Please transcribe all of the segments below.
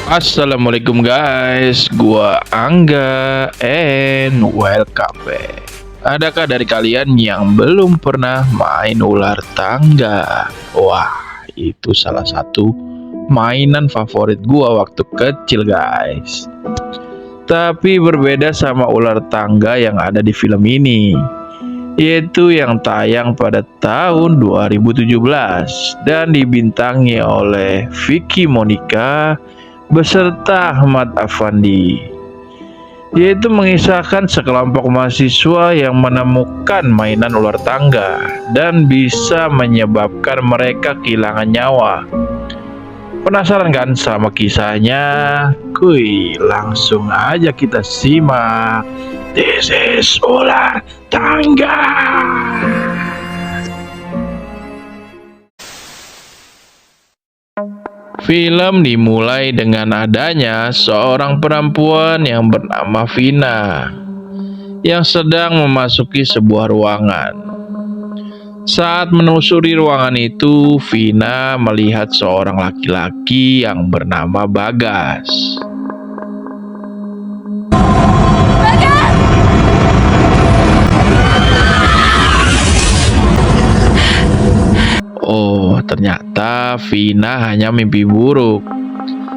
Assalamualaikum guys, gua Angga and welcome back. Adakah dari kalian yang belum pernah main ular tangga? Wah, itu salah satu mainan favorit gua waktu kecil guys. Tapi berbeda sama ular tangga yang ada di film ini, yaitu yang tayang pada tahun 2017 dan dibintangi oleh Vicky Monica beserta Ahmad Afandi, yaitu mengisahkan sekelompok mahasiswa yang menemukan mainan ular tangga dan bisa menyebabkan mereka kehilangan nyawa. Penasaran kan sama kisahnya? Kuy, langsung aja kita simak. This is ular tangga. Film dimulai dengan adanya seorang perempuan yang bernama Vina yang sedang memasuki sebuah ruangan. Saat menelusuri ruangan itu, Vina melihat seorang laki-laki yang bernama Bagas. Oh, ternyata Vina hanya mimpi buruk.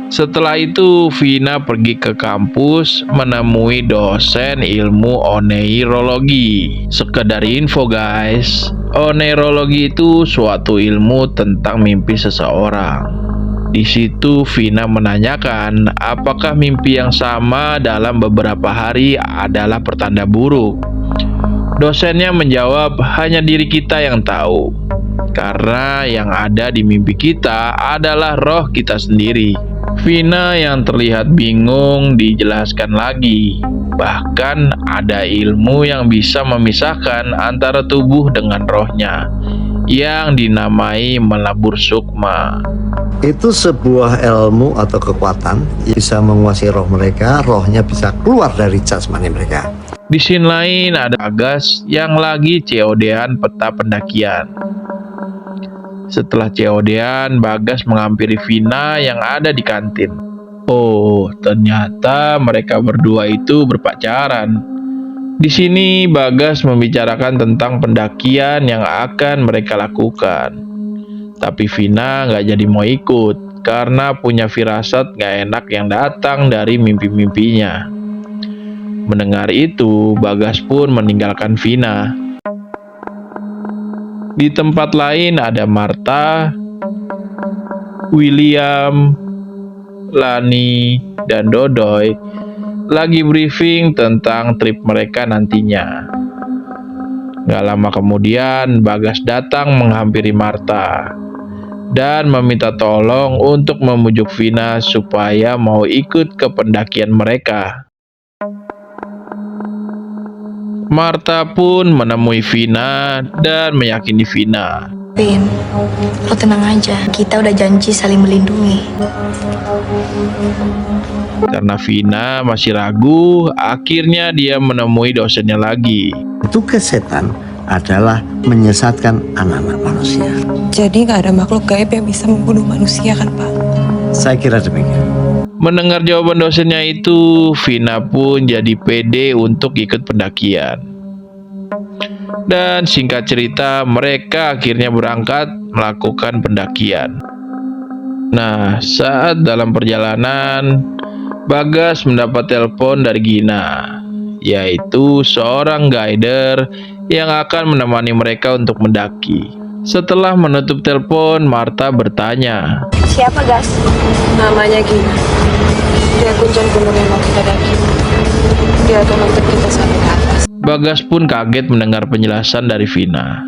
Setelah itu, Vina pergi ke kampus menemui dosen ilmu oneirologi. Sekedar info guys, oneirologi itu suatu ilmu tentang mimpi seseorang. Di situ Vina menanyakan apakah mimpi yang sama dalam beberapa hari adalah pertanda buruk. Dosennya menjawab, hanya diri kita yang tahu, karena yang ada di mimpi kita adalah roh kita sendiri. Vina yang terlihat bingung dijelaskan lagi. Bahkan ada ilmu yang bisa memisahkan antara tubuh dengan rohnya, yang dinamai melabur sukma. Itu sebuah ilmu atau kekuatan yang bisa menguasai roh mereka, rohnya bisa keluar dari jasmani mereka. Di scene lain ada Bagas yang lagi COD-an peta pendakian. Setelah COD-an, Bagas menghampiri Vina yang ada di kantin. Oh, ternyata mereka berdua itu berpacaran. Di sini Bagas membicarakan tentang pendakian yang akan mereka lakukan. Tapi Vina nggak jadi mau ikut karena punya firasat nggak enak yang datang dari mimpi-mimpinya. Mendengar itu, Bagas pun meninggalkan Vina. Di tempat lain ada Marta, William, Lani, dan Dodoy lagi briefing tentang trip mereka nantinya. Gak lama kemudian, Bagas datang menghampiri Marta dan meminta tolong untuk memujuk Vina supaya mau ikut ke pendakian mereka. Marta pun menemui Vina dan meyakini Vina. Vin, lo tenang aja, kita udah janji saling melindungi. Karena Vina masih ragu, akhirnya dia menemui dosennya lagi. Tugas setan adalah menyesatkan anak-anak manusia. Jadi gak ada makhluk gaib yang bisa membunuh manusia kan Pak? Saya kira demikian. Mendengar jawaban dosennya itu, Vina pun jadi pede untuk ikut pendakian. Dan singkat cerita, mereka akhirnya berangkat melakukan pendakian. Nah, saat dalam perjalanan, Bagas mendapat telepon dari Gina, yaitu seorang guider yang akan menemani mereka untuk mendaki. Setelah menutup telepon, Marta bertanya, Siapa, Gas? Namanya Gina. Dia kunci gunung yang mau kita daki. Dia akan nuntut kita sampai ke atas. Bagas pun kaget mendengar penjelasan dari Vina.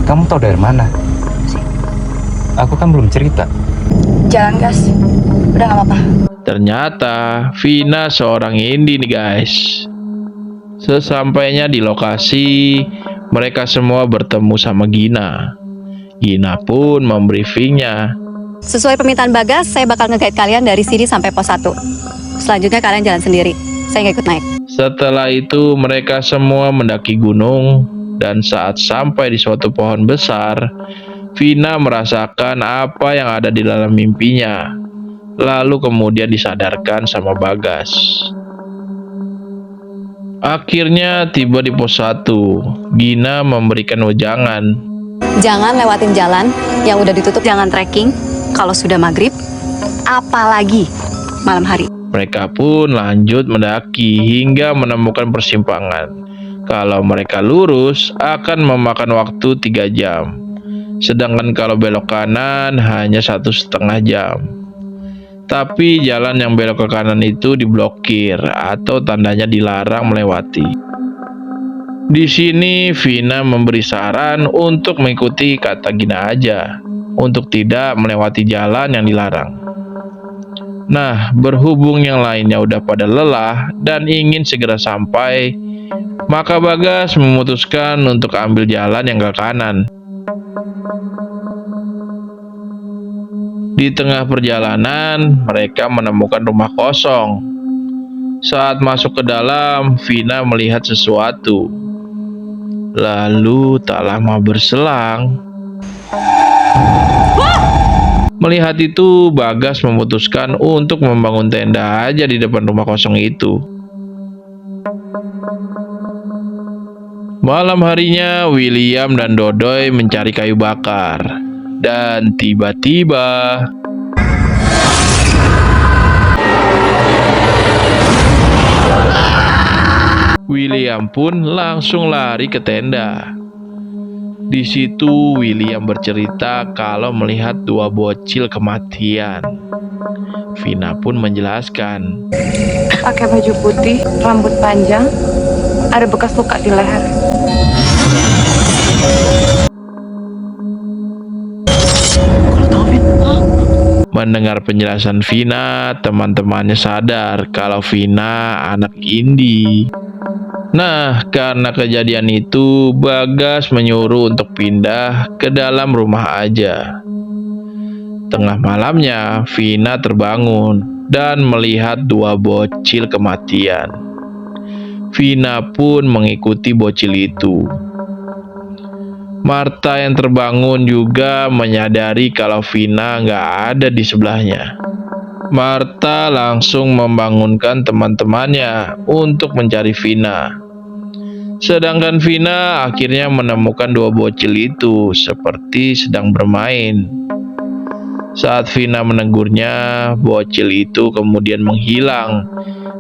Kamu tahu dari mana? Aku kan belum cerita. Jalan, Gas. Udah gak apa-apa. Ternyata Vina seorang indie nih guys. Sesampainya di lokasi, mereka semua bertemu sama Gina. Gina pun membriefingnya. Sesuai permintaan Bagas, saya bakal nge-guide kalian dari sini sampai pos 1. Selanjutnya kalian jalan sendiri. Saya nggak ikut naik. Setelah itu mereka semua mendaki gunung, dan saat sampai di suatu pohon besar, Vina merasakan apa yang ada di dalam mimpinya. lalu kemudian disadarkan sama Bagas. Akhirnya tiba di pos 1, Gina memberikan wejangan. Jangan lewatin jalan yang udah ditutup, jangan trekking kalau sudah maghrib, apalagi malam hari. Mereka pun lanjut mendaki hingga menemukan persimpangan. Kalau mereka lurus akan memakan waktu 3 jam. Sedangkan kalau belok kanan hanya 1,5 jam. Tapi jalan yang belok ke kanan itu diblokir atau tandanya dilarang melewati. Di sini Vina memberi saran untuk mengikuti kata Gina aja, untuk tidak melewati jalan yang dilarang. Nah, berhubung yang lainnya udah pada lelah dan ingin segera sampai, maka Bagas memutuskan untuk ambil jalan yang ke kanan. Di tengah perjalanan, mereka menemukan rumah kosong. Saat masuk ke dalam, Vina melihat sesuatu. Lalu tak lama berselang, melihat itu, Bagas memutuskan untuk membangun tenda aja di depan rumah kosong itu. Malam harinya, William dan Dodoy mencari kayu bakar. Dan tiba-tiba William pun langsung lari ke tenda. Di situ William bercerita kalau melihat 2 bocil kematian. Vina pun menjelaskan. Pakai baju putih, rambut panjang, ada bekas luka di leher. Mendengar penjelasan Vina, teman-temannya sadar kalau Vina anak Indi. Nah, karena kejadian itu, Bagas menyuruh untuk pindah ke dalam rumah aja. Tengah malamnya, Vina terbangun dan melihat 2 bocil kematian. Vina pun mengikuti bocil itu. Marta yang terbangun juga menyadari kalau Vina nggak ada di sebelahnya. Marta langsung membangunkan teman-temannya untuk mencari Vina. Sedangkan Vina akhirnya menemukan 2 bocil itu seperti sedang bermain. Saat Vina menegurnya, bocil itu kemudian menghilang,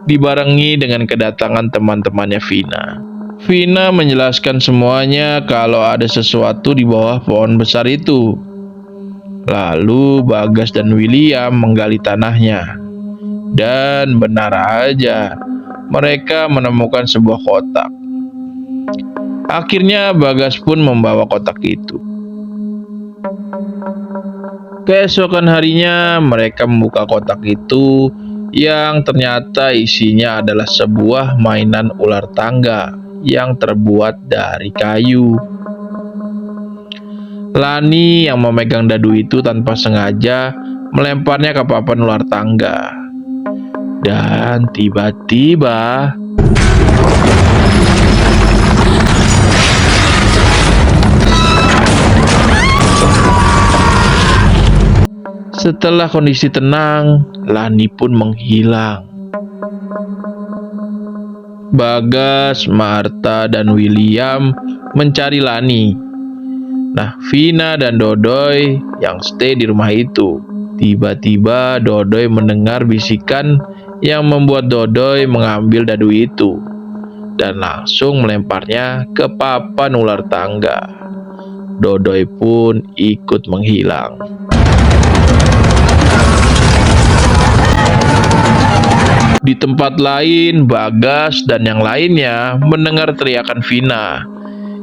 dibarengi dengan kedatangan teman-temannya Vina. Vina menjelaskan semuanya kalau ada sesuatu di bawah pohon besar itu. Lalu Bagas dan William menggali tanahnya. Dan benar aja, mereka menemukan sebuah kotak. Akhirnya Bagas pun membawa kotak itu. Keesokan harinya mereka membuka kotak itu yang ternyata isinya adalah sebuah mainan ular tangga yang terbuat dari kayu. Lani yang memegang dadu itu tanpa sengaja melemparnya ke papan ular tangga. Dan tiba-tiba setelah kondisi tenang, Lani pun menghilang. Bagas, Marta, dan William mencari Lani. Nah, Vina dan Dodoy yang stay di rumah itu. Tiba-tiba Dodoy mendengar bisikan yang membuat Dodoy mengambil dadu itu dan langsung melemparnya ke papan ular tangga. Dodoy pun ikut menghilang. Di tempat lain, Bagas dan yang lainnya mendengar teriakan Vina,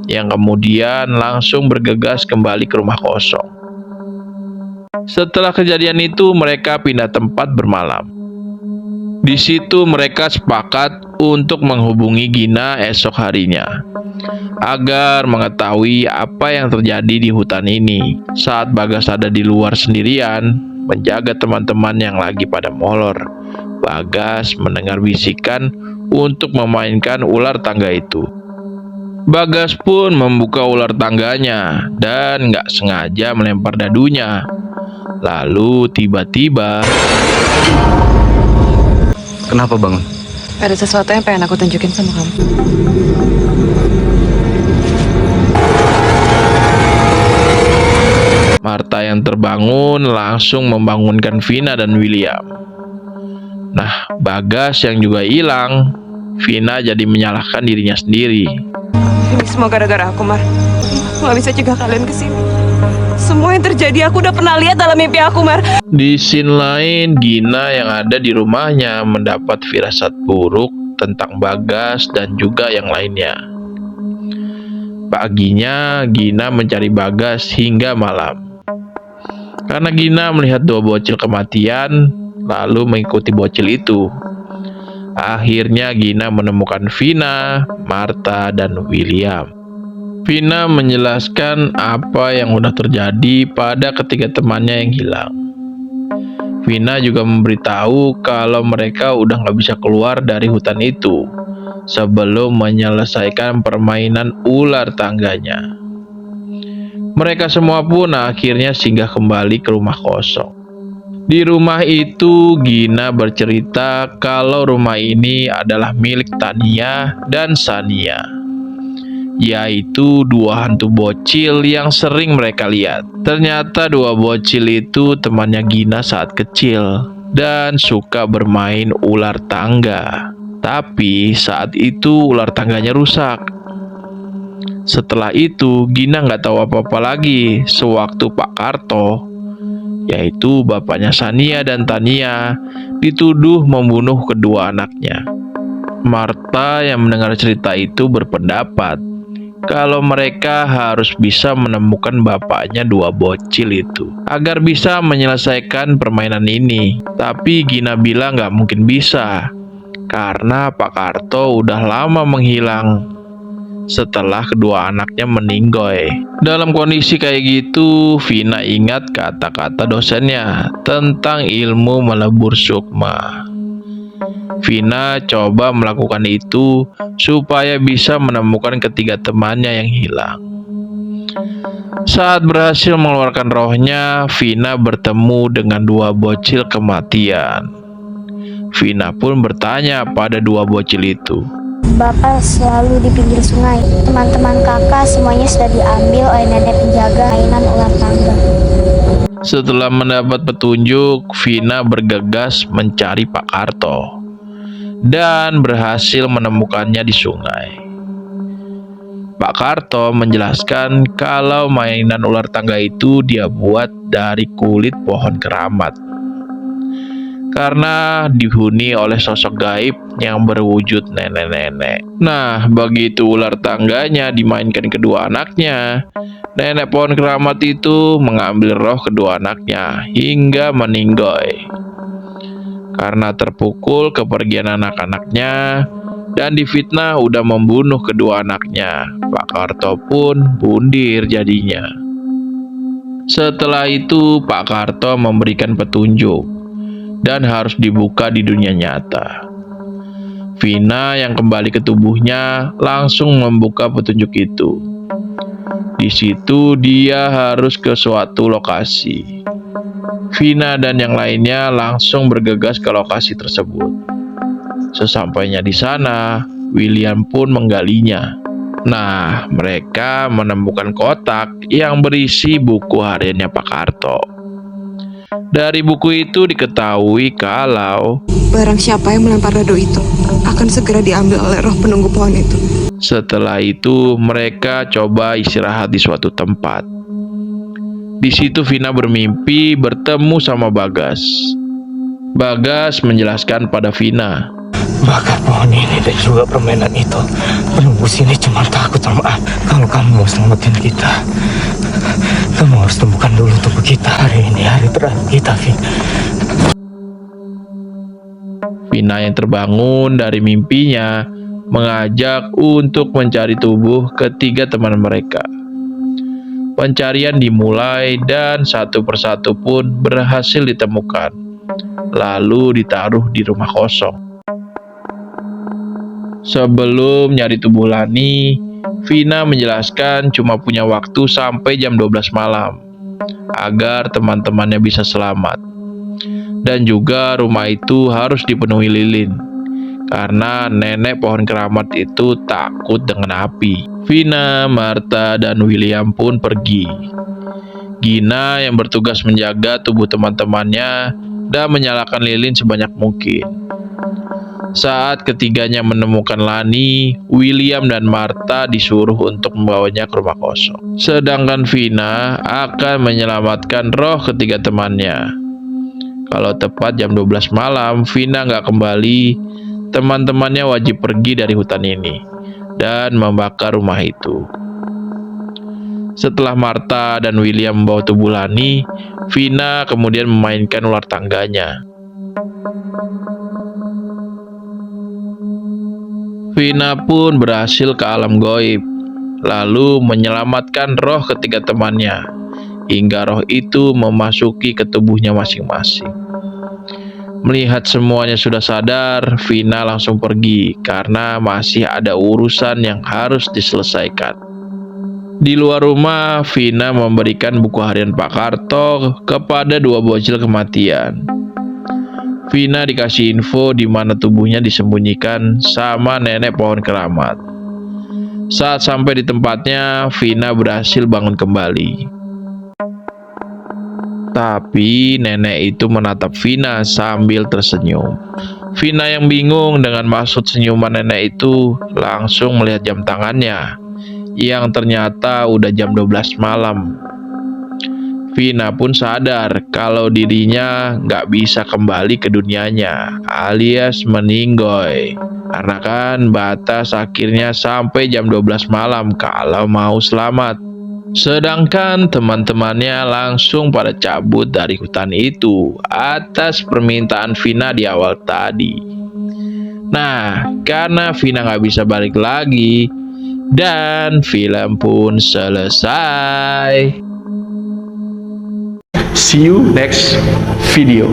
yang kemudian langsung bergegas kembali ke rumah kosong. Setelah kejadian itu, mereka pindah tempat bermalam. Di situ mereka sepakat untuk menghubungi Gina esok harinya, agar mengetahui apa yang terjadi di hutan ini. Saat Bagas ada di luar sendirian, menjaga teman-teman yang lagi pada molor, Bagas mendengar bisikan untuk memainkan ular tangga itu. Bagas pun membuka ular tangganya dan nggak sengaja melempar dadunya. Lalu tiba-tiba Kenapa bangun? Ada sesuatu yang pengen aku tunjukin sama kamu. Martha yang terbangun langsung membangunkan Vina dan William. Nah, Bagas yang juga hilang, Vina jadi menyalahkan dirinya sendiri. Ini semua gara-gara aku, Mar. Aku gak bisa cegah kalian kesini. Semua yang terjadi aku udah pernah lihat dalam mimpi aku, Mar. Di scene lain, Gina yang ada di rumahnya mendapat firasat buruk tentang Bagas dan juga yang lainnya. Paginya, Gina mencari Bagas hingga malam. Karena Gina melihat dua bocil kematian, lalu mengikuti bocil itu. Akhirnya Gina menemukan Vina, Martha, dan William. Vina menjelaskan apa yang udah terjadi pada ketiga temannya yang hilang. Vina juga memberitahu kalau mereka udah gak bisa keluar dari hutan itu sebelum menyelesaikan permainan ular tangganya. Mereka semua pun akhirnya singgah kembali ke rumah kosong. Di rumah itu, Gina bercerita kalau rumah ini adalah milik Tania dan Sania, yaitu dua hantu bocil yang sering mereka lihat. Ternyata dua bocil itu temannya Gina saat kecil dan suka bermain ular tangga. Tapi saat itu ular tangganya rusak. Setelah itu, Gina nggak tahu apa-apa lagi sewaktu Pak Karto, yaitu bapaknya Sania dan Tania, dituduh membunuh kedua anaknya. Martha yang mendengar cerita itu berpendapat kalau mereka harus bisa menemukan bapaknya dua bocil itu agar bisa menyelesaikan permainan ini. Tapi Gina bilang nggak mungkin bisa karena Pak Karto udah lama menghilang setelah kedua anaknya meninggoy. Dalam kondisi kayak gitu, Vina ingat kata-kata dosennya tentang ilmu melebur sukma. Vina coba melakukan itu supaya bisa menemukan ketiga temannya yang hilang. Saat berhasil mengeluarkan rohnya, Vina bertemu dengan dua bocil kematian. Vina pun bertanya pada dua bocil itu. Bapak selalu di pinggir sungai. Teman-teman kakak semuanya sudah diambil oleh nenek penjaga mainan ular tangga. Setelah mendapat petunjuk, Vina bergegas mencari Pak Karto dan berhasil menemukannya di sungai. Pak Karto menjelaskan kalau mainan ular tangga itu dia buat dari kulit pohon keramat karena dihuni oleh sosok gaib yang berwujud nenek-nenek. Nah, begitu ular tangganya dimainkan kedua anaknya, nenek pohon keramat itu mengambil roh kedua anaknya hingga meninggoy. Karena terpukul kepergian anak-anaknya dan difitnah udah membunuh kedua anaknya, Pak Karto pun bundir jadinya. Setelah itu, Pak Karto memberikan petunjuk dan harus dibuka di dunia nyata. Vina yang kembali ke tubuhnya langsung membuka petunjuk itu. Di situ dia harus ke suatu lokasi. Vina dan yang lainnya langsung bergegas ke lokasi tersebut. Sesampainya di sana, William pun menggalinya. Nah, mereka menemukan kotak yang berisi buku hariannya Pak Karto. Dari buku itu diketahui kalau Barang siapa yang melempar dado itu akan segera diambil oleh roh penunggu pohon itu. setelah itu mereka coba istirahat di suatu tempat. Di situ Vina bermimpi bertemu sama Bagas. Bagas menjelaskan pada Vina, Bahkan pohon ini dan juga permainan itu, penunggu sini cuma takut sama kalau kamu mau selamatin kita. Kamu harus temukan dulu tubuh kita. Hari ini hari terakhir kita, Vin. Vina yang terbangun dari mimpinya mengajak untuk mencari tubuh ketiga teman mereka. Pencarian dimulai dan satu persatu pun berhasil ditemukan, lalu ditaruh di rumah kosong. Sebelum nyari tubuh Lani, Vina menjelaskan cuma punya waktu sampai jam 12 malam agar teman-temannya bisa selamat. Dan juga rumah itu harus dipenuhi lilin, karena nenek pohon keramat itu takut dengan api. Vina, Martha, dan William pun pergi. Gina yang bertugas menjaga tubuh teman-temannya dan menyalakan lilin sebanyak mungkin. Saat ketiganya menemukan Lani, William dan Martha disuruh untuk membawanya ke rumah kosong. Sedangkan Vina akan menyelamatkan roh ketiga temannya. Kalau tepat jam 12 malam Vina nggak kembali, teman-temannya wajib pergi dari hutan ini dan membakar rumah itu. Setelah Martha dan William membawa tubuh Lani, Vina kemudian memainkan ular tangganya. Vina pun berhasil ke alam gaib, lalu menyelamatkan roh ketiga temannya, hingga roh itu memasuki ke tubuhnya masing-masing. Melihat semuanya sudah sadar, Vina langsung pergi karena masih ada urusan yang harus diselesaikan. Di luar rumah, Vina memberikan buku harian Pak Karto kepada dua bocil kematian. Vina dikasih info di mana tubuhnya disembunyikan sama nenek pohon keramat. Saat sampai di tempatnya, Vina berhasil bangun kembali. Tapi nenek itu menatap Vina sambil tersenyum. Vina yang bingung dengan maksud senyuman nenek itu langsung melihat jam tangannya, yang ternyata udah jam 12 malam. Vina pun sadar kalau dirinya nggak bisa kembali ke dunianya, alias meninggoy. Karena kan batas akhirnya sampai jam 12 malam kalau mau selamat. Sedangkan teman-temannya langsung pada cabut dari hutan itu atas permintaan Vina di awal tadi. Nah, karena Vina nggak bisa balik lagi, dan film pun selesai. See you next video.